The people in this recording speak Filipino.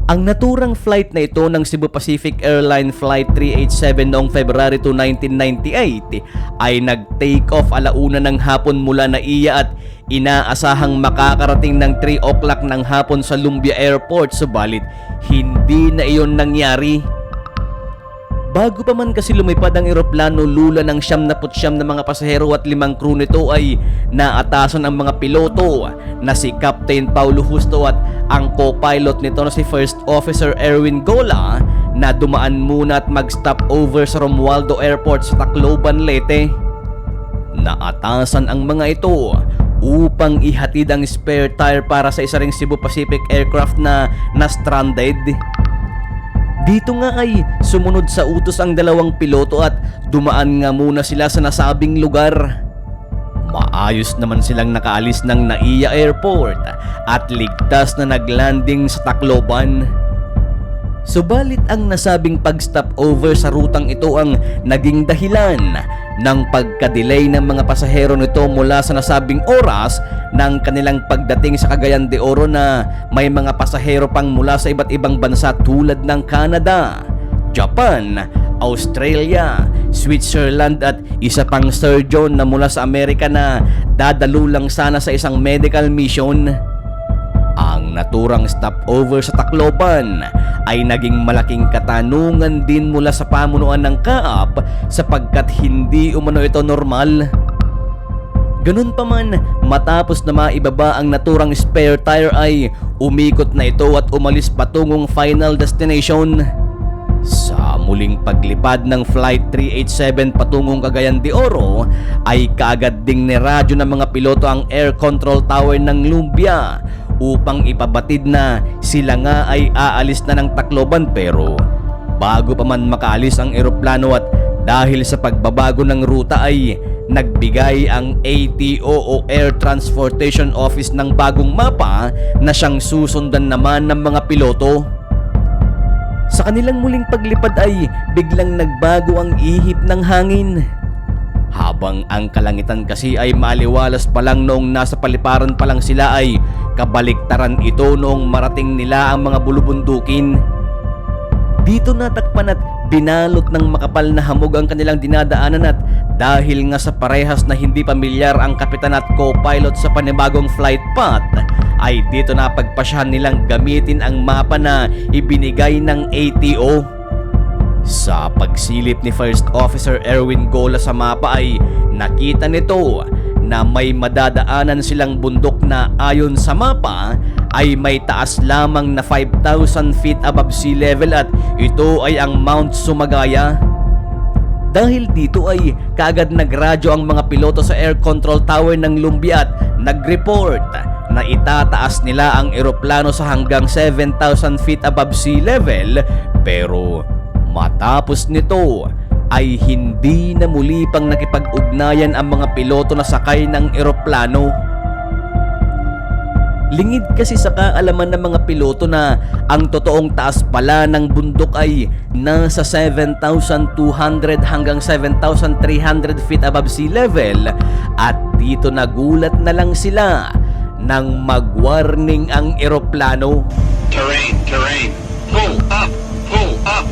Ang naturang flight na ito ng Cebu Pacific Airline Flight 387 noong February 2, 1998 ay nag-take off alauna ng hapon mula NAIA at inaasahang makakarating ng 3 o'clock ng hapon sa Lumbia Airport, subalit hindi na iyon nangyari. Bago pa man kasi lumipad ang eroplano, lula ng 79 na mga pasahero at 5 crew nito ay naatasan ang mga piloto na si Captain Paulo Justo at ang co-pilot nito na si First Officer Erwin Gola na dumaan muna at mag-stop over sa Romualdo Airport sa Tacloban, Leyte. Naatasan ang mga ito upang ihatid ang spare tire para sa isa ring Cebu Pacific aircraft na stranded. Dito nga ay sumunod sa utos ang 2 piloto at dumaan nga muna sila sa nasabing lugar. Maayos naman silang nakaalis ng NAIA Airport at ligtas na naglanding sa Tacloban. Subalit ang nasabing pag-stop over sa rutang ito ang naging dahilan ng pagka-delay ng mga pasahero nito mula sa nasabing oras ng kanilang pagdating sa Cagayan de Oro na may mga pasahero pang mula sa iba't ibang bansa tulad ng Canada, Japan, Australia, Switzerland at isa pang surgeon na mula sa Amerika na dadalo lang sana sa isang medical mission. Ang naturang stopover sa Tacloban ay naging malaking katanungan din mula sa pamunuan ng CAAP sapagkat hindi umano ito normal. Ganun pa man, matapos na maibaba ang naturang spare tire ay umikot na ito at umalis patungong final destination. Sa muling paglipad ng Flight 387 patungong Cagayan de Oro ay kaagad ding niradyo ng mga piloto ang air control tower ng Lumbia upang ipabatid na sila nga ay aalis na ng Tacloban, pero bago pa man makaalis ang eroplano at dahil sa pagbabago ng ruta ay nagbigay ang ATO o Air Transportation Office ng bagong mapa na siyang susundan naman ng mga piloto. Sa kanilang muling paglipad ay biglang nagbago ang ihip ng hangin. Habang ang kalangitan kasi ay maliwalas pa lang noong nasa paliparan pa lang sila ay kabaliktaran ito noong marating nila ang mga bulubundukin. Dito natakpan at binalot ng makapal na hamog ang kanilang dinadaanan at dahil nga sa parehas na hindi pamilyar ang kapitan at co-pilot sa panibagong flight path ay dito napagpasyahan nilang gamitin ang mapa na ibinigay ng ATO. Sa pagsilip ni First Officer Erwin Gola sa mapa ay nakita nito na may madadaanan silang bundok na ayon sa mapa ay may taas lamang na 5,000 feet above sea level at ito ay ang Mount Sumagaya. Dahil dito ay kaagad nagradyo ang mga piloto sa air control tower ng Lumbia at nag-report na itataas nila ang eroplano sa hanggang 7,000 feet above sea level, pero matapos nito ay hindi na muli pang nakipag-ugnayan ang mga piloto na sakay ng eroplano. Lingid kasi sa kaalaman ng mga piloto na ang totoong taas pala ng bundok ay nasa 7,200 hanggang 7,300 feet above sea level at dito nagulat na lang sila nang mag-warning ang eroplano. Terrain, pull up,